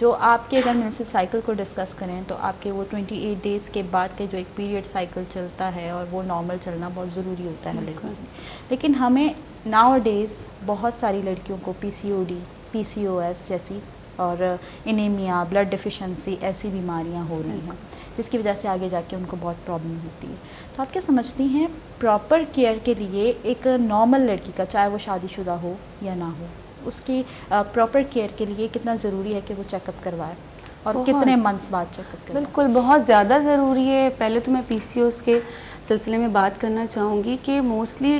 جو آپ کے اگر منسٹر سائیکل کو ڈسکس کریں تو آپ کے وہ 28 ڈیز کے بعد کے جو ایک پیریڈ سائیکل چلتا ہے اور وہ نارمل چلنا بہت ضروری ہوتا ہے لڑکی میں. لیکن ہمیں ناؤ ڈیز بہت ساری لڑکیوں کو PCOD PCOS جیسی اور انیمیا بلڈ ڈیفیشنسی ایسی بیماریاں ہو رہی ہیں جس کی وجہ سے آگے جا کے ان کو بہت پرابلم ہوتی ہے. تو آپ کیا سمجھتی ہیں پراپر کیئر کے لیے ایک نارمل لڑکی کا, چاہے وہ شادی شدہ ہو یا نہ ہو, اس کی پراپر کیئر کے لیے کتنا ضروری ہے کہ وہ چیک اپ کروائے اور کتنے منتھس بعد چیک اپ کروائے؟ بالکل بہت زیادہ ضروری ہے. پہلے تو میں PCOS کے سلسلے میں بات کرنا چاہوں گی کہ موسٹلی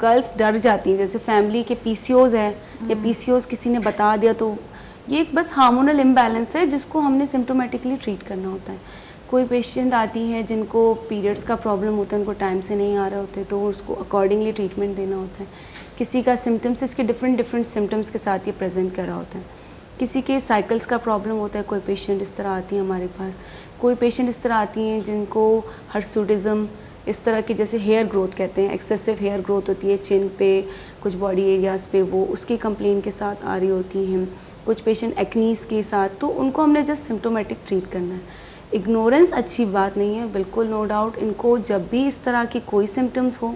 گرلس ڈر جاتی ہیں, جیسے فیملی کے PCOS ہے یا PCOS کسی نے بتا دیا تو یہ ایک بس ہارمونل امبیلنس ہے جس کو ہم نے سمٹومیٹکلی ٹریٹ کرنا ہوتا ہے. کوئی پیشنٹ آتی ہے جن کو پیریڈس کا پرابلم ہوتا ہے, ان کو ٹائم سے نہیں آ رہے ہوتے تو اس کو اکارڈنگلی ٹریٹمنٹ دینا ہوتا ہے. کسی کا سمٹمس اس کے ڈفرینٹ سمٹمس کے ساتھ یہ پریزنٹ کر رہا ہوتا ہے. کسی کے سائیکلس کا پرابلم ہوتا ہے, کوئی پیشنٹ اس طرح آتی ہیں ہمارے پاس. کوئی پیشنٹ اس طرح آتی ہیں جن کو ہرسوٹزم اس طرح کے, جیسے ہیئر گروتھ کہتے ہیں, ایکسیسو ہیئر گروتھ ہوتی ہے چن پہ کچھ باڈی ایریاز پہ, وہ اس کی کمپلین کے ساتھ آ رہی ہوتی ہیں. کچھ پیشنٹ ایکنیز کے ساتھ, تو ان کو ہم نے جسٹ سمٹومیٹک ٹریٹ کرنا ہے. اگنورنس اچھی بات نہیں ہے, بالکل نو ڈاؤٹ. ان کو جب بھی اس طرح کی کوئی سمٹمس ہو,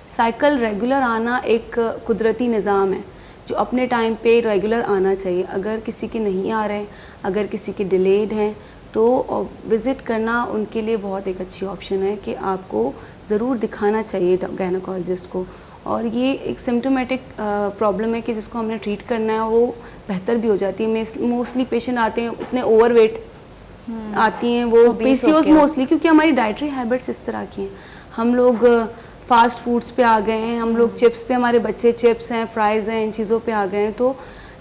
سائیکل ریگولر آنا ایک قدرتی نظام ہے جو اپنے ٹائم پہ ریگولر آنا چاہیے. اگر کسی کے نہیں آ رہے, اگر کسی کے ڈیلیڈ ہیں, تو وزٹ کرنا ان کے لیے بہت ایک اچھی آپشن ہے کہ آپ کو ضرور دکھانا چاہیے گائنیکالوجسٹ کو. اور یہ ایک سمٹومیٹک پرابلم ہے کہ جس کو ہم نے ٹریٹ کرنا ہے اور وہ بہتر بھی ہو جاتی ہے. موسٹلی پیشنٹ آتے ہیں اتنے اوور ویٹ آتی ہیں, وہ PCOS موسٹلی کیونکہ ہماری ڈائٹری ہیبٹس اس طرح کی ہیں. ہم لوگ فاسٹ فوڈس پہ آ گئے ہیں, ہم لوگ چپس پہ, ہمارے بچے چپس ہیں, فرائز ہیں, ان چیزوں پہ آ گئے ہیں. تو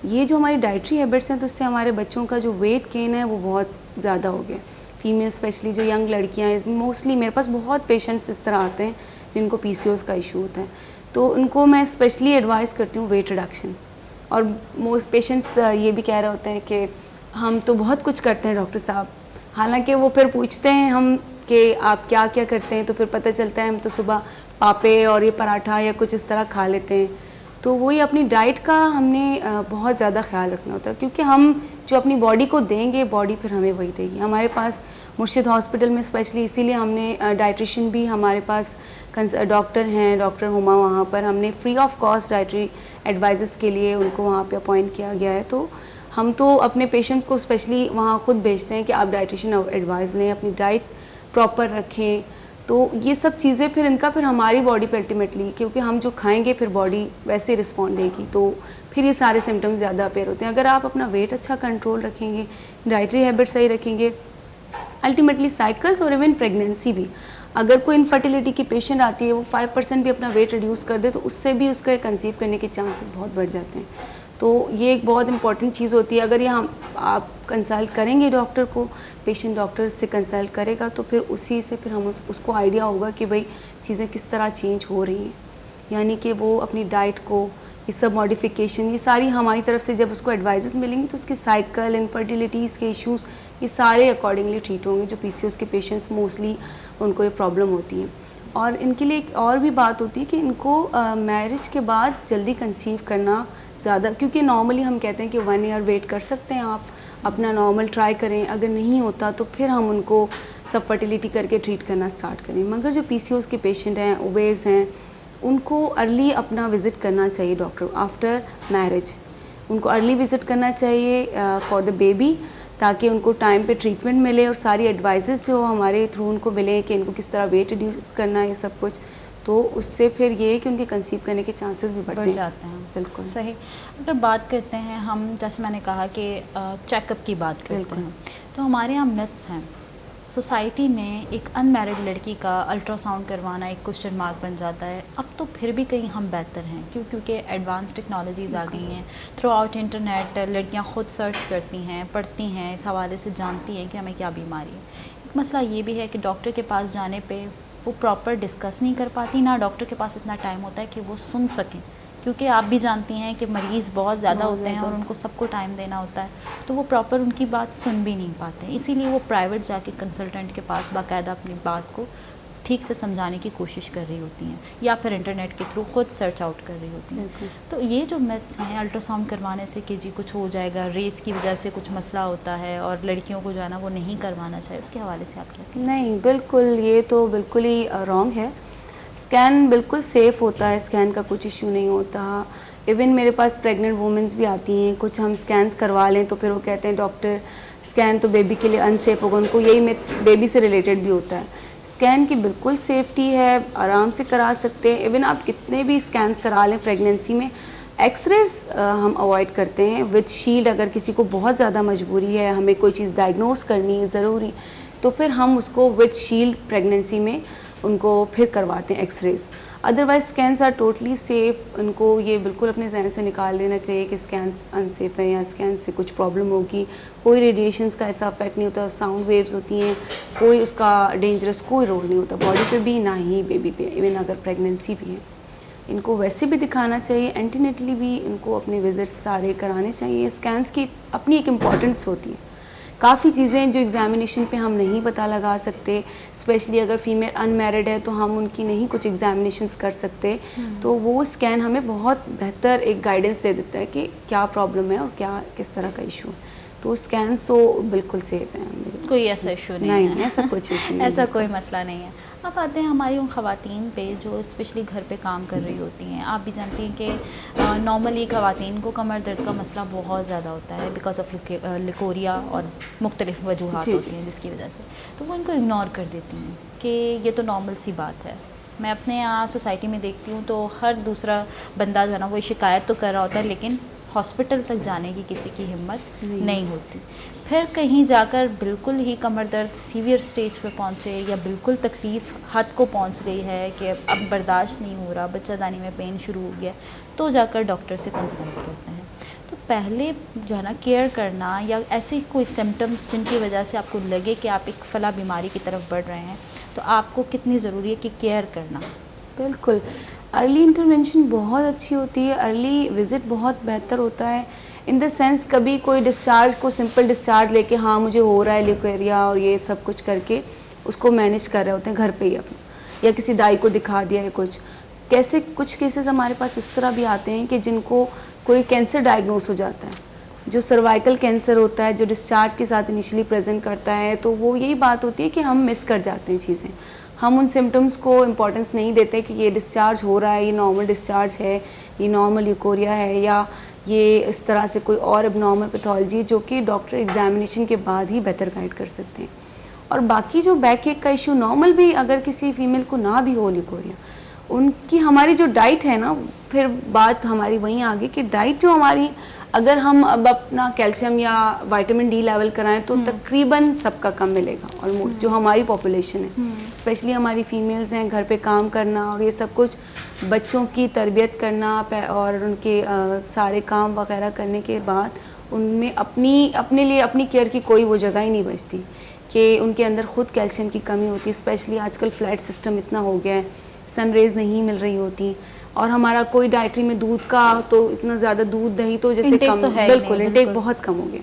یہ جو ہماری ڈائٹری ہیبٹس ہیں تو اس سے ہمارے بچوں کا جو ویٹ گین ہے وہ بہت زیادہ ہو گیا. فیمیل اسپیشلی جو ینگ لڑکیاں ہیں, موسٹلی میرے پاس بہت پیشنٹس اس طرح آتے ہیں جن کو PCOS کا ایشو ہوتا ہے. تو ان کو میں اسپیشلی ایڈوائز کرتی ہوں ویٹ ریڈکشن. اور موسٹ پیشنٹس یہ بھی کہہ رہے ہوتے ہیں کہ ہم تو بہت کچھ کرتے ہیں ڈاکٹر صاحب, حالانکہ وہ پھر پوچھتے ہیں ہم کہ آپ کیا کیا کرتے ہیں, تو پھر پتہ چلتا ہے ہم تو صبح پاپے اور یہ پراٹھا یا کچھ اس طرح کھا لیتے ہیں. تو وہی اپنی ڈائٹ کا ہم نے بہت زیادہ خیال رکھنا ہوتا ہے, کیونکہ ہم جو اپنی باڈی کو دیں گے باڈی پھر ہمیں وہی دے گی. ہمارے پاس مرشد ہاسپٹل میں اسپیشلی اسی لیے ہم نے ڈائٹیشین بھی ہمارے پاس ڈاکٹر ہیں, ڈاکٹر ہما, وہاں پر ہم نے free of cost dietary advises کے لیے ان کو وہاں پہ اپوائنٹ کیا گیا ہے. تو ہم تو اپنے پیشنٹس کو اسپیشلی وہاں خود بھیجتے ہیں کہ آپ ڈائٹیشین ایڈوائز لیں, اپنی ڈائٹ پراپر رکھیں. تو یہ سب چیزیں پھر ان کا پھر ہماری باڈی پہ الٹیمیٹلی, کیونکہ ہم جو کھائیں گے پھر باڈی ویسے رسپونڈ دے گی, تو پھر یہ سارے سمٹمز زیادہ اپیئر ہوتے ہیں. اگر آپ اپنا ویٹ اچھا کنٹرول رکھیں گے, ڈائٹری ہیبٹ صحیح رکھیں گے, الٹیمیٹلی سائیکلس اور ایون پریگنینسی بھی, اگر کوئی انفرٹیلیٹی کی پیشنٹ آتی ہے وہ 5% بھی اپنا ویٹ ریڈیوس کر دے تو اس سے بھی اس کا کنسیو کرنے کے چانسز بہت بڑھ جاتے ہیں. تو یہ ایک بہت امپورٹنٹ چیز ہوتی ہے. اگر یہ آپ کنسلٹ کریں گے ڈاکٹر کو, پیشنٹ ڈاکٹر سے کنسلٹ کرے گا تو پھر اسی سے پھر ہم اس کو آئیڈیا ہوگا کہ بھائی چیزیں کس طرح چینج ہو رہی ہیں. یعنی کہ وہ اپنی ڈائٹ کو یہ سب ماڈیفیکیشن, یہ ساری ہماری طرف سے جب اس کو ایڈوائزز ملیں گی تو اس کے سائیکل, انفرٹیلیٹیز کے ایشوز یہ سارے اکارڈنگلی ٹریٹ ہوں گے. جو PCOS کے پیشنٹس موسٹلی ان کو یہ پرابلم ہوتی ہے. اور ان کے لیے ایک اور بھی بات ہوتی ہے کہ ان کو میرج کے بعد جلدی کنسیو کرنا زیادہ, کیونکہ نارملی ہم کہتے ہیں کہ 1 ایئر ویٹ کر سکتے ہیں, آپ اپنا نارمل ٹرائی کریں, اگر نہیں ہوتا تو پھر ہم ان کو سب فرٹیلیٹی کر کے ٹریٹ کرنا اسٹارٹ کریں. مگر جو PCOS کے پیشنٹ ہیں, اوبیز ہیں, ان کو ارلی اپنا وزٹ کرنا چاہیے ڈاکٹر آفٹر میرج. ان کو ارلی وزٹ کرنا چاہیے فار دا بیبی, تاکہ ان کو ٹائم پہ ٹریٹمنٹ ملے اور ساری ایڈوائزز جو ہمارے تھرو ان کو ملیں کہ ان کو کس طرح ویٹ ریڈیوس کرنا ہے, یہ سب کچھ. تو اس سے پھر یہ ہے کہ ان کے کنسیو کرنے کے چانسز بھی بڑھ جاتے ہیں. بالکل صحیح. اگر بات کرتے ہیں ہم, جیسے میں نے کہا کہ چیک اپ کی بات کرتے ہیں, تو ہمارے یہاں متس ہیں سوسائٹی میں. ایک ان میرڈ لڑکی کا الٹرا ساؤنڈ کروانا ایک کوشچن مارک بن جاتا ہے. اب تو پھر بھی کہیں ہم بہتر ہیں, کیونکہ ایڈوانس ٹیکنالوجیز آ گئی ہیں. تھرو آؤٹ انٹرنیٹ لڑکیاں خود سرچ کرتی ہیں, پڑھتی ہیں, اس حوالے سے جانتی ہیں کہ ہمیں کیا بیماری ہے. ایک مسئلہ یہ بھی ہے کہ ڈاکٹر کے پاس جانے پہ وہ پراپر ڈسکس نہیں کر پاتی, نہ ڈاکٹر کے پاس اتنا ٹائم ہوتا ہے کہ وہ سن سکیں, کیونکہ آپ بھی جانتی ہیں کہ مریض بہت زیادہ ہوتے ہیں اور ان کو سب کو ٹائم دینا ہوتا ہے, تو وہ پراپر ان کی بات سن بھی نہیں پاتے. اسی لیے وہ پرائیویٹ جا کے کنسلٹنٹ کے پاس باقاعدہ اپنی بات کو ٹھیک سے سمجھانے کی کوشش کر رہی ہوتی ہیں یا پھر انٹرنیٹ کے تھرو خود سرچ آؤٹ کر رہی ہوتی ہیں. تو یہ جو میتھس ہیں الٹرا ساؤنڈ کروانے سے کہ جی کچھ ہو جائے گا, ریس کی وجہ سے کچھ مسئلہ ہوتا ہے اور لڑکیوں کو جو ہے نا وہ نہیں کروانا چاہیے, اس کے حوالے سے آپ کیا؟ نہیں بالکل, یہ تو بالکل ہی رانگ ہے. اسکین بالکل سیف ہوتا ہے, اسکین کا کچھ ایشو نہیں ہوتا. ایون میرے پاس پریگننٹ وومنس بھی آتی ہیں, کچھ ہم اسکینس کروا لیں تو پھر وہ کہتے ہیں ڈاکٹر اسکین تو بیبی کے لیے انسیف ہوگا, ان کو یہی میں بیبی سے ریلیٹڈ بھی ہوتا ہے. اسکین کی بالکل سیفٹی ہے, آرام سے کرا سکتے ہیں. ایون آپ کتنے بھی اسکینس کرا لیں پریگنینسی میں, ایکس ریز ہم اوائڈ کرتے ہیں وتھ شیلڈ. اگر کسی کو بہت زیادہ مجبوری ہے, ہمیں کوئی چیز ڈائگنوز کرنی ہے ضروری, تو پھر ہم اس کو وتھ شیلڈ پریگنینسی میں ان کو پھر کرواتے ہیں X rays. Otherwise scans are totally safe. ان کو یہ بالکل اپنے ذہن سے نکال دینا چاہیے کہ اسکینس انسیف ہے یا اسکین سے کچھ پرابلم ہوگی. کوئی ریڈیشنس کا ایسا افیکٹ نہیں ہوتا, ساؤنڈ ویوز ہوتی ہیں, کوئی اس کا ڈینجرس کوئی رول نہیں ہوتا باڈی پہ بھی نہ ہی بیبی پہ, ایون اگر پریگنینسی بھی ہے. ان کو ویسے بھی دکھانا چاہیے, اینٹینیٹلی بھی ان کو اپنے وزٹس سارے کرانے چاہیے. اسکینس کی اپنی ایک امپورٹنس ہوتی ہے. کافی چیزیں جو ایگزامینیشن پہ ہم نہیں پتہ لگا سکتے, اسپیشلی اگر فیمیل ان میرڈ ہے تو ہم ان کی نہیں کچھ ایگزامینیشنس کر سکتے, تو وہ اسکین ہمیں بہت بہتر ایک گائیڈنس دے دیتا ہے کہ کیا پرابلم ہے اور کیا کس طرح کا ایشو ہے. تو اسکینس تو بالکل سیف ہیں, کوئی ایسا ایشو نہیں ہے, ایسا کچھ ایشو نہیں, ایسا کوئی مسئلہ نہیں ہے. اب آتے ہیں ہماری ان خواتین پہ جو اسپیشلی گھر پہ کام کر رہی ہوتی ہیں. آپ بھی جانتی ہیں کہ نارملی خواتین کو کمر درد کا مسئلہ بہت زیادہ ہوتا ہے بیکاز آف لیکوریا اور مختلف وجوہات ہوتی ہیں جس کی وجہ سے, تو وہ ان کو اگنور کر دیتی ہیں کہ یہ تو نارمل سی بات ہے. میں اپنے یہاں سوسائٹی میں دیکھتی ہوں تو ہر دوسرا بندہ جو ہے نا وہ شکایت تو کر رہا ہوتا ہے, لیکن ہاسپٹل تک جانے کی کسی کی ہمت نہیں ہوتی. پھر کہیں جا کر بالکل ہی کمر درد سیویئر سٹیج پہ پہنچے یا بالکل تکلیف حد کو پہنچ گئی ہے کہ اب برداشت نہیں ہو رہا, بچہ دانی میں پین شروع ہو گیا, تو جا کر ڈاکٹر سے کنسلٹ کرتے ہیں. تو پہلے جو ہے نا کیئر کرنا, یا ایسی کوئی سمٹمس جن کی وجہ سے آپ کو لگے کہ آپ ایک فلاں بیماری کی طرف بڑھ رہے ہیں, تو آپ کو کتنی ضروری ہے کہ کیئر کرنا. بالکل, ارلی انٹرونشن بہت اچھی ہوتی ہے, ارلی وزٹ بہت بہتر ہوتا ہے. ان دا سینس کبھی کوئی ڈسچارج کو سمپل ڈسچارج لے کے ہاں مجھے ہو رہا ہے لیکوریا اور یہ سب کچھ کر کے اس کو مینیج کر رہے ہوتے ہیں گھر پہ ہی اپنا, یا کسی دائی کو دکھا دیا ہے کچھ. کیسے کچھ کیسز ہمارے پاس اس طرح بھی آتے ہیں کہ جن کو کوئی کینسر ڈائگنوز ہو جاتا ہے, جو سروائکل کینسر ہوتا ہے, جو ڈسچارج کے ساتھ انیشلی پریزنٹ کرتا ہے, تو وہ یہی بات ہوتی ہے کہ ہم مس کر جاتے ہیں چیزیں. ہم ان سمٹمس کو امپورٹنس نہیں دیتے کہ یہ ڈسچارج ہو رہا ہے, یہ نارمل ڈسچارج ہے, یہ نارمل لیکوریا ہے, یا یہ اس طرح سے کوئی اور اب نارمل پیتھولوجی, جو کہ ڈاکٹر ایگزامینیشن کے بعد ہی بہتر گائڈ کر سکتے ہیں. اور باقی جو بیک ایک کا ایشو نارمل بھی اگر کسی فیمیل کو نہ بھی ہو لیکوریا, ان کی ہماری جو ڈائٹ ہے نا, پھر بات ہماری وہیں آگے کہ ڈائٹ جو ہماری, اگر ہم اب اپنا کیلشیم یا وائٹامن ڈی لیول کرائیں تو تقریباً سب کا کم ملے گا آلموسٹ, جو ہماری پاپولیشن ہے. اسپیشلی ہماری فیمیلز ہیں, گھر پہ کام کرنا اور یہ سب کچھ, بچوں کی تربیت کرنا اور ان کے سارے کام وغیرہ کرنے کے بعد ان میں اپنے لیے اپنی کیئر کی کوئی وہ جگہ ہی نہیں بچتی کہ ان کے اندر خود کیلشیم کی کمی ہوتی ہے. اسپیشلی آج کل فلیٹ سسٹم اتنا ہو گیا ہے, سن ریز نہیں مل رہی ہوتی, اور ہمارا کوئی ڈائٹری میں دودھ کا تو اتنا زیادہ دودھ دہی تو جیسے کم, بالکل انٹیک بہت کم ہو گیا,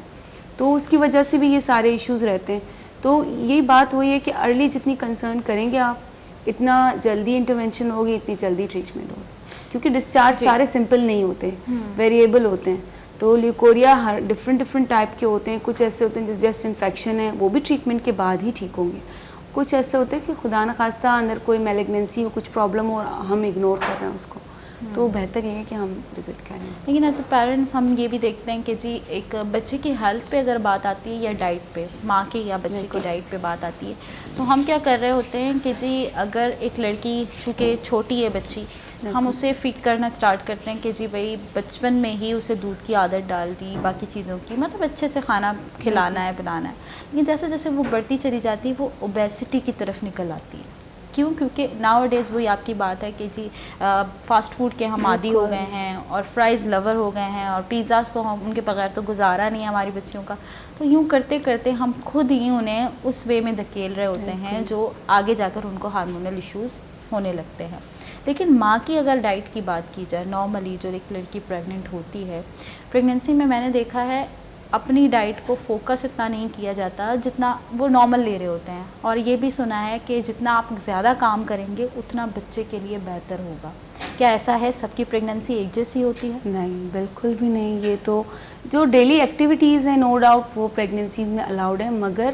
تو اس کی وجہ سے بھی یہ سارے ایشوز رہتے ہیں. تو یہی بات وہی ہے کہ ارلی جتنی کنسرن کریں گے آپ, اتنا جلدی انٹرونشن ہوگی, اتنی جلدی ٹریٹمنٹ ہوگی, کیونکہ ڈسچارج سارے سمپل نہیں ہوتے, ویریبل ہوتے ہیں. تو لیکوریا ہر ڈفرینٹ ٹائپ کے ہوتے ہیں. کچھ ایسے ہوتے ہیں جیسے انفیکشن ہے, وہ بھی ٹریٹمنٹ کے بعد ہی ٹھیک ہوں گے. کچھ ایسے ہوتے ہیں کہ خدا نخواستہ اندر کوئی میلیگننسی ہو, کچھ پرابلم ہو, ہم اگنور کر رہے ہیں اس کو, تو بہتر یہ ہے کہ ہم وزٹ کریں. لیکن ایز اے پیرنٹس ہم یہ بھی دیکھتے ہیں کہ جی ایک بچے کی ہیلتھ پہ اگر بات آتی ہے یا ڈائٹ پہ, ماں کی یا بچے کی ڈائٹ پہ بات آتی ہے, تو ہم کیا کر رہے ہوتے ہیں کہ جی اگر ایک لڑکی چونکہ چھوٹی ہے بچی, ہم اسے فیڈ کرنا اسٹارٹ کرتے ہیں کہ جی بھائی بچپن میں ہی اسے دودھ کی عادت ڈال دی, باقی چیزوں کی, مطلب اچھے سے کھانا کھلانا ہے, پلانا ہے. لیکن جیسے جیسے وہ بڑھتی چلی جاتی ہے وہ اوبیسٹی کی طرف نکل آتی ہے. کیوں؟ کیونکہ ناؤ ڈیز وہی آپ کی بات ہے کہ جی فاسٹ فوڈ کے ہم عادی ہو گئے ہیں, اور فرائز لور ہو گئے ہیں, اور پیزاز تو ہم ان کے بغیر تو گزارا نہیں ہے ہماری بچیوں کا. تو یوں کرتے کرتے ہم خود ہی انہیں اس وے میں دھکیل رہے ہوتے ہیں جو آگے جا کر ان کو ہارمونل ایشوز ہونے لگتے ہیں. لیکن ماں کی اگر ڈائٹ کی بات کی جائے, نارملی جو ایک لڑکی پریگننٹ ہوتی ہے, پریگننسی میں نے دیکھا ہے اپنی ڈائٹ کو فوکس اتنا نہیں کیا جاتا جتنا وہ نارمل لے رہے ہوتے ہیں. اور یہ بھی سنا ہے کہ جتنا آپ زیادہ کام کریں گے اتنا بچے کے لیے بہتر ہوگا. کیا ایسا ہے؟ سب کی پریگننسی ایک جیسی ہوتی ہے؟ نہیں بالکل بھی نہیں. یہ تو جو ڈیلی ایکٹیویٹیز ہیں نو ڈاؤٹ وہ پریگننسیز میں الاؤڈ ہیں, مگر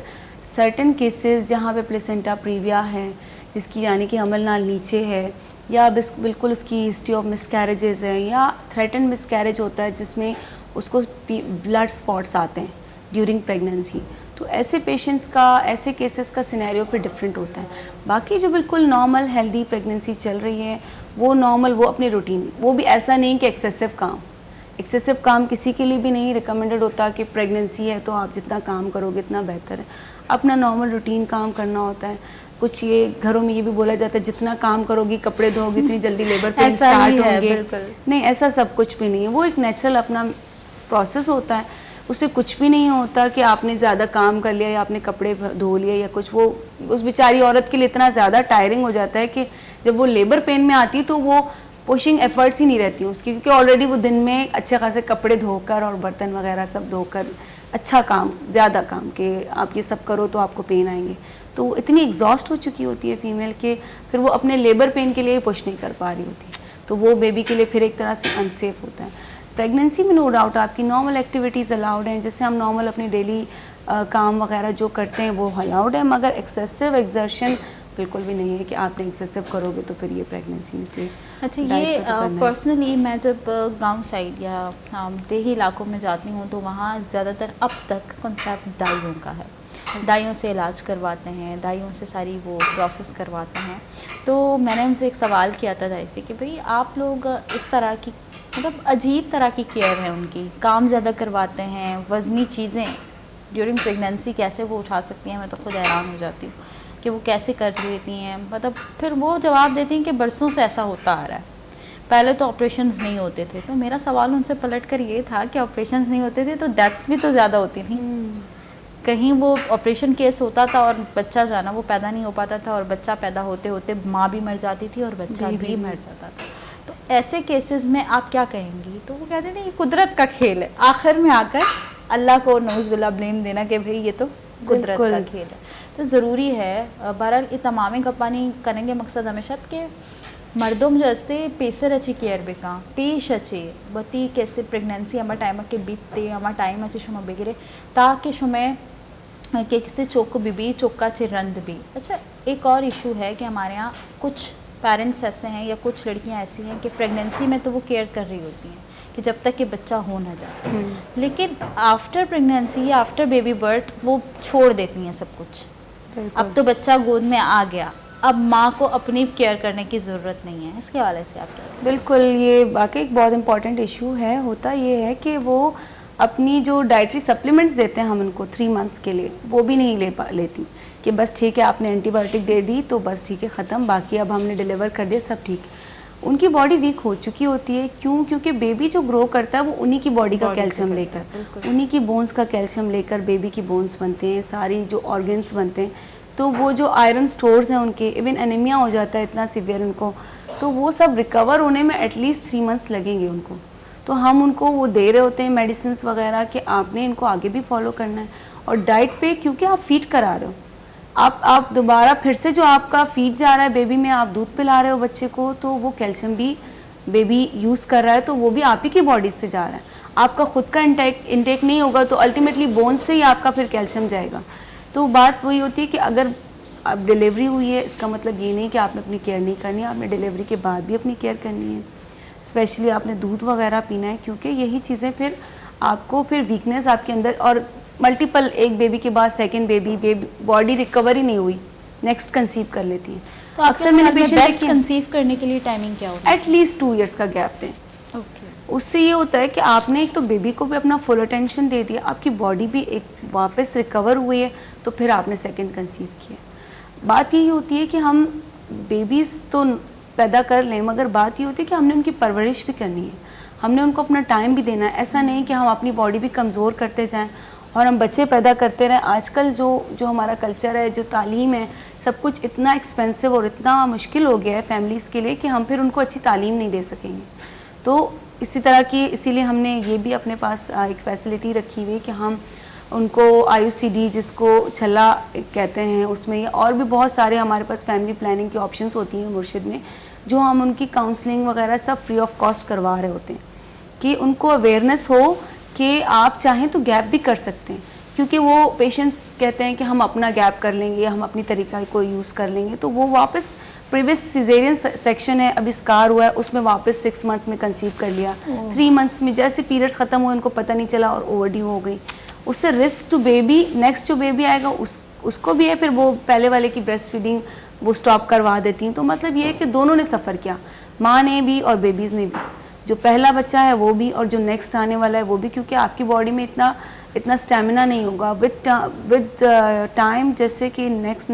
سرٹن کیسز جہاں پہ پلیسنٹا پریویا ہے جس کی یعنی کہ حمل نال نیچے ہے, یا بالکل اس کی ہسٹری آف مس کیریجز ہے, یا تھریٹن مس کیریج ہوتا ہے جس میں اس کو بلڈ اسپاٹس آتے ہیں ڈیورنگ پریگننسی, تو ایسے پیشنٹس کا ایسے کیسز کا سینیریو پہ ڈفرینٹ ہوتا ہے. باقی جو بالکل نارمل ہیلدی پریگننسی چل رہی ہے وہ نارمل, وہ اپنی روٹین, وہ بھی ایسا نہیں کہ ایکسیسو کام کسی کے لیے بھی نہیں ریکمینڈڈ ہوتا کہ پریگننسی ہے تو آپ جتنا کام کرو گے اتنا بہتر ہے. اپنا نارمل روٹین کام کرنا ہوتا ہے. کچھ یہ گھروں میں یہ بھی بولا جاتا ہے جتنا کام کرو گی کپڑے دھو گی اتنی جلدی لیبر پین اسٹارٹ ہوں گے. نہیں, ایسا سب کچھ بھی نہیں ہے. وہ ایک نیچرل اپنا پروسیس ہوتا ہے, اس سے کچھ بھی نہیں ہوتا کہ آپ نے زیادہ کام کر لیا یا آپ نے کپڑے دھو لیے یا کچھ. وہ اس بیچاری عورت کے لیے اتنا زیادہ ٹائرنگ ہو جاتا ہے کہ جب وہ لیبر پین میں آتی تو وہ پوشنگ ایفرٹس ہی نہیں رہتی اس کی, کیونکہ آلریڈی وہ دن میں اچھے خاصے کپڑے دھو کر اور برتن وغیرہ سب دھو کر اچھا کام, زیادہ کام کہ آپ یہ سب کرو تو آپ کو پین آئیں گے, تو وہ اتنی ایگزاسٹ ہو چکی ہوتی ہے فیمیل کہ پھر وہ اپنے لیبر پین کے لیے پش نہیں کر پا رہی ہوتی, تو وہ بیبی کے لیے پھر ایک طرح سے انسیف ہوتا ہے. پریگننسی میں نو ڈاؤٹ آپ کی نارمل ایکٹیویٹیز الاؤڈ ہیں, جس سے ہم نارمل اپنی ڈیلی کام وغیرہ جو کرتے ہیں وہ الاؤڈ ہے, مگر ایکسیسو ایگزرشن بالکل بھی نہیں ہے کہ آپ نے ایکسیسو کرو گے تو پھر یہ پریگننسی میں سے. اچھا, یہ پرسنلی میں جب گاؤں سائڈ یا دیہی علاقوں میں جاتی ہوں تو وہاں زیادہ تر اب تک کنسیپٹ دائیوں کا ہے. دائیوں سے علاج کرواتے ہیں, دائیوں سے ساری وہ پروسیس کرواتے ہیں. تو میں نے ان سے ایک سوال کیا تھا دائی سے کہ بھئی آپ لوگ اس طرح کی مطلب عجیب طرح کی کیئر ہے ان کی, کام زیادہ کرواتے ہیں, وزنی چیزیں ڈیورنگ پریگننسی کیسے وہ اٹھا سکتی ہیں؟ میں تو خود حیران ہو جاتی ہوں کہ وہ کیسے کر لیتی ہیں. مطلب پھر وہ جواب دیتی ہیں کہ برسوں سے ایسا ہوتا آ رہا ہے, پہلے تو آپریشنز نہیں ہوتے تھے. تو میرا سوال ان سے پلٹ کر یہ تھا کہ آپریشنز نہیں ہوتے تھے تو ڈیتھس بھی تو زیادہ ہوتی تھیں. کہیں وہ آپریشن کیس ہوتا تھا اور بچہ جو ہے نا وہ پیدا نہیں ہو پاتا تھا, اور بچہ پیدا ہوتے ہوتے ماں بھی مر جاتی تھی اور بچہ بھی مر جاتا تھا. تو ایسے کیسز میں آپ کیا کہیں گی؟ تو وہ کہتے ہیں یہ قدرت کا کھیل ہے, آخر میں آ کر اللہ کو نعوذ باللہ بلیم دینا کہ بھئی یہ تو قدرت کا کھیل ہے. تو ضروری ہے بہرحال یہ تمام گپانی کریں گے مقصد ہمیشہ کہ مردم جو ہستے پیسر اچھی کیئر بکا پیش اچھے بتی کیسے پریگننسی ہمارا ٹائم کے بیتتے ہمارا ٹائم اچھے شما بگرے تاکہ شمیں کہ کسی چوک بھی چوکا چرند بھی. اچھا, ایک اور ایشو ہے کہ ہمارے یہاں کچھ پیرنٹس ایسے ہیں یا کچھ لڑکیاں ایسی ہیں کہ پریگننسی میں تو وہ کیئر کر رہی ہوتی ہیں کہ جب تک کہ بچہ ہو نہ جائے, لیکن آفٹر پریگننسی یا آفٹر بیبی برتھ وہ چھوڑ دیتی ہیں سب کچھ. اب تو بچہ گود میں آ گیا, اب ماں کو اپنی کیئر کرنے کی ضرورت نہیں ہے. اس کے حوالے سے آپ کیا کہیں؟ بالکل, یہ واقعی ایک بہت امپورٹنٹ ایشو ہے. ہوتا یہ ہے کہ وہ اپنی جو ڈائٹری سپلیمنٹس دیتے ہیں ہم ان کو 3 منتھس کے لیے وہ بھی نہیں لیتی کہ بس ٹھیک ہے آپ نے اینٹی بایوٹک دے دی تو بس ٹھیک ہے ختم, باقی اب ہم نے ڈیلیور کر دیا سب ٹھیک. ان کی باڈی ویک ہو چکی ہوتی ہے. کیوں؟ کیونکہ بیبی جو گرو کرتا ہے وہ انہی کی باڈی کا کیلشیم لے کر, انہی کی بونز کا کیلشیم لے کر بیبی کی بونز بنتے ہیں, ساری جو آرگنس بنتے ہیں. تو وہ جو آئرن سٹورز ہیں ان کے, ایون انیمیا ہو جاتا ہے اتنا سیویئر ان کو, تو وہ سب ریکور ہونے میں ایٹ لیسٹ 3 منتھس لگیں گے ان کو. تو ہم ان کو وہ دے رہے ہوتے ہیں میڈیسنس وغیرہ کہ آپ نے ان کو آگے بھی فالو کرنا ہے. اور ڈائٹ پہ کیونکہ آپ فیڈ کرا رہے ہو, آپ دوبارہ پھر سے جو آپ کا فیڈ جا رہا ہے بیبی میں, آپ دودھ پلا رہے ہو بچے کو, تو وہ کیلشیم بھی بیبی یوز کر رہا ہے, تو وہ بھی آپ ہی کی باڈی سے جا رہا ہے. آپ کا خود کا انٹیک نہیں ہوگا تو الٹیمیٹلی بون سے ہی آپ کا پھر کیلشیم جائے گا. تو بات وہی ہوتی ہے کہ اگر اب ڈیلیوری ہوئی ہے اس کا مطلب یہ نہیں کہ آپ نے اپنی کیئر نہیں کرنی ہے, آپ نے ڈیلیوری کے بعد بھی اپنی کیئر کرنی ہے. اسپیشلی آپ نے دودھ وغیرہ پینا ہے, کیونکہ یہی چیزیں پھر آپ کو پھر ویکنیس آپ کے اندر, اور ملٹیپل ایک بیبی کے بعد سیکنڈ بیبی باڈی ریکور ہی نہیں ہوئی, نیکسٹ کنسیو کر لیتی ہیں. تو اکثر میں نے بیسٹ کنسیو کرنے کے لیے ٹائمنگ کیا ہوتا ہے؟ ایٹ لیسٹ 2 ایئرس کا گیپ دیں. اس سے یہ ہوتا ہے کہ آپ نے ایک تو بیبی کو بھی اپنا فل اٹینشن دے دیا, آپ کی باڈی بھی ایک واپس ریکور ہوئی ہے, تو پھر آپ نے سیکنڈ کنسیو کیا. بات یہی ہوتی ہے کہ ہم بیبیز تو پیدا کر لیں, مگر بات یہ ہوتی ہے کہ ہم نے ان کی پرورش بھی کرنی ہے, ہم نے ان کو اپنا ٹائم بھی دینا ہے. ایسا نہیں کہ ہم اپنی باڈی بھی کمزور کرتے جائیں اور ہم بچے پیدا کرتے رہیں. آج کل جو ہمارا کلچر ہے, جو تعلیم ہے, سب کچھ اتنا ایکسپینسو اور اتنا مشکل ہو گیا ہے فیملیز کے لیے کہ ہم پھر ان کو اچھی تعلیم نہیں دے سکیں گے. تو اسی طرح کی اسی لیے ہم نے یہ بھی اپنے پاس ایک فیسلٹی رکھی ہوئی کہ ہم ان کو IUCD جس کو چھلا کہتے ہیں اس میں اور بھی بہت سارے ہمارے پاس فیملی پلاننگ کی آپشنس ہوتی ہیں مرشد میں, جو ہم ان کی کاؤنسلنگ وغیرہ سب فری آف کاسٹ کروا رہے ہوتے ہیں کہ ان کو اویئرنیس ہو کہ آپ چاہیں تو گیپ بھی کر سکتے ہیں, کیونکہ وہ پیشنٹس کہتے ہیں کہ ہم اپنا گیپ کر لیں گے, ہم اپنی طریقہ کو یوز کر لیں گے, تو وہ واپس پریویس سیزیرین سیکشن ہے ابھی اسکار ہوا ہے اس میں واپس 6 months میں کنسیو کر لیا, 3 months میں جیسے پیریڈس ختم ہوئے ان کو پتہ نہیں چلا اور اوور ڈیو ہو گئی, اس سے رسک ٹو بیبی نیکسٹ جو بیبی آئے گا اس کو بھی ہے, پھر وہ پہلے والے کی بریسٹ فیڈنگ وہ اسٹاپ کروا دیتی ہیں. تو مطلب یہ ہے کہ دونوں نے سفر کیا, ماں نے بھی اور بیبیز نے بھی, جو پہلا بچہ ہے وہ بھی اور جو نیکسٹ آنے والا ہے وہ بھی, کیونکہ آپ کی باڈی میں اتنا اسٹیمنا نہیں ہوگا ود ٹائم, جیسے کہ نیکسٹ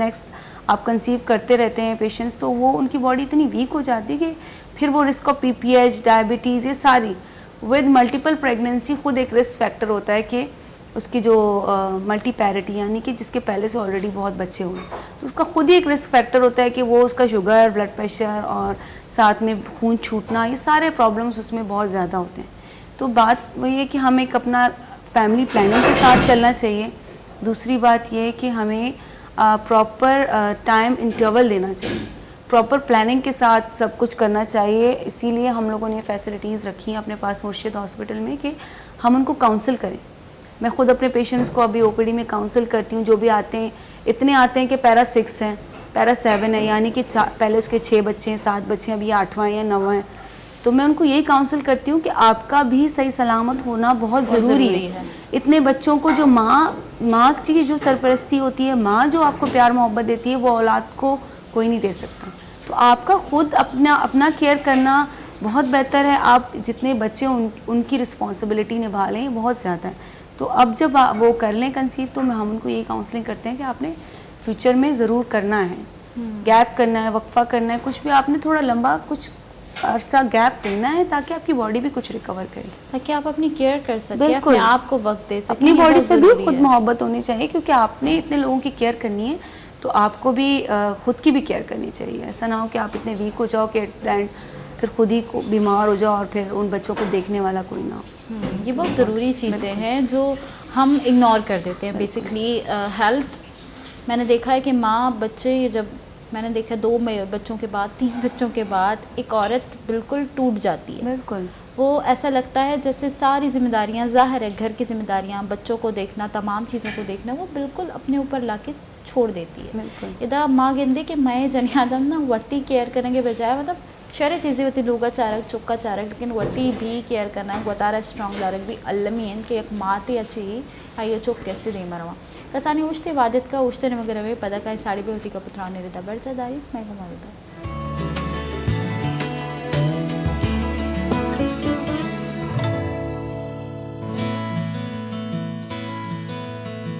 آپ کنسیو کرتے رہتے ہیں پیشنٹس, تو وہ ان کی باڈی اتنی ویک ہو جاتی ہے کہ پھر وہ رسک آف PPH, ڈائبٹیز, یہ ساری ود ملٹیپل پریگنینسی خود ایک رسک فیکٹر ہوتا ہے کہ اس کی جو ملٹی پیرٹی یعنی کہ جس کے پہلے سے آلریڈی بہت بچے ہوئے ہیں, تو اس کا خود ہی ایک رسک فیکٹر ہوتا ہے کہ وہ اس کا شوگر, بلڈ پریشر اور ساتھ میں خون چھوٹنا, یہ سارے پرابلمس اس میں بہت زیادہ ہوتے ہیں. تو بات وہی ہے کہ ہمیں ایک اپنا فیملی پلاننگ کے ساتھ چلنا چاہیے. دوسری بات یہ ہے کہ ہمیں پراپر ٹائم انٹرول دینا چاہیے, پراپر پلاننگ کے ساتھ سب کچھ کرنا چاہیے. اسی لیے ہم لوگوں نے فیسلٹیز رکھی ہیں اپنے پاس مرشد ہاسپٹل میں کہ ہم ان کو کاؤنسل کریں. میں خود اپنے پیشنٹس کو ابھی OPD میں کاؤنسل کرتی ہوں, جو بھی آتے ہیں اتنے آتے ہیں کہ پیرا 6 ہے, پیرا 7 ہے, یعنی کہ پہلے اس کے 6 بچے ہیں, 7 بچے ہیں, ابھی 8واں یا 9واں ہے. تو میں ان کو یہی کاؤنسل کرتی ہوں کہ آپ کا بھی صحیح سلامت ہونا بہت ضروری ہے. اتنے بچوں کو جو ماں کی جو سرپرستی ہوتی ہے, ماں جو آپ کو پیار محبت دیتی ہے, وہ اولاد کو کوئی نہیں دے سکتا. تو آپ کا خود اپنا کیئر کرنا بہت بہتر ہے. آپ جتنے بچے ان کی رسپانسبلٹی نبھا لیں بہت زیادہ ہے. تو اب جب وہ کر لیں کنسیو, تو ہم ان کو یہی کاؤنسلنگ کرتے ہیں کہ آپ نے فیوچر میں ضرور کرنا ہے, گیپ کرنا ہے, وقفہ کرنا ہے, کچھ بھی آپ نے تھوڑا لمبا کچھ عرصہ گیپ دینا ہے تاکہ آپ کی باڈی بھی کچھ ریکور کرے, تاکہ آپ اپنی کیئر کر سکیں, اپنے آپ کو وقت دے سکیں. اپنی باڈی سے بھی خود محبت ہونی چاہیے, کیونکہ آپ نے اتنے لوگوں کی کیئر کرنی ہے تو آپ کو بھی خود کی بھی کیئر کرنی چاہیے. ایسا نہ ہو کہ آپ اتنے ویک ہو جاؤ کہ ایٹ دا اینڈ پھر خود ہی بیمار ہو جاؤ اور پھر ان بچوں کو دیکھنے والا کوئی نہ ہو. یہ بہت ضروری چیزیں ہیں جو ہم اگنور کر دیتے ہیں. بیسکلی ہیلتھ, میں نے دیکھا ہے کہ ماں بچے, جب میں نے دیکھا 2 بچوں کے بعد 3 بچوں کے بعد ایک عورت بالکل ٹوٹ جاتی ہے. بالکل, وہ ایسا لگتا ہے جیسے ساری ذمہ داریاں, ظاہر ہے گھر کی ذمہ داریاں, بچوں کو دیکھنا, تمام چیزوں کو دیکھنا, وہ بالکل اپنے اوپر لا کے چھوڑ دیتی ہے. ادا ماں گندے کہ میں جنی آدم نا وتی کیئر کرنے کے بجائے, مطلب شرح چیزیں ہوتی لوگا چارک چکا چارک, لیکن وتی بھی کیئر کرنا ہے. گوتارا اسٹرانگ لارک بھی المی کہ ایک ماتی اچھی آئیے چوک کیسے دے مروا کسانی اوشتے وادت کا اوشتے نے وغیرہ میں پدا کا ساڑی بھی ہوتی کا پترانے رہتا بڑھ جا داری میں گھما دیتا.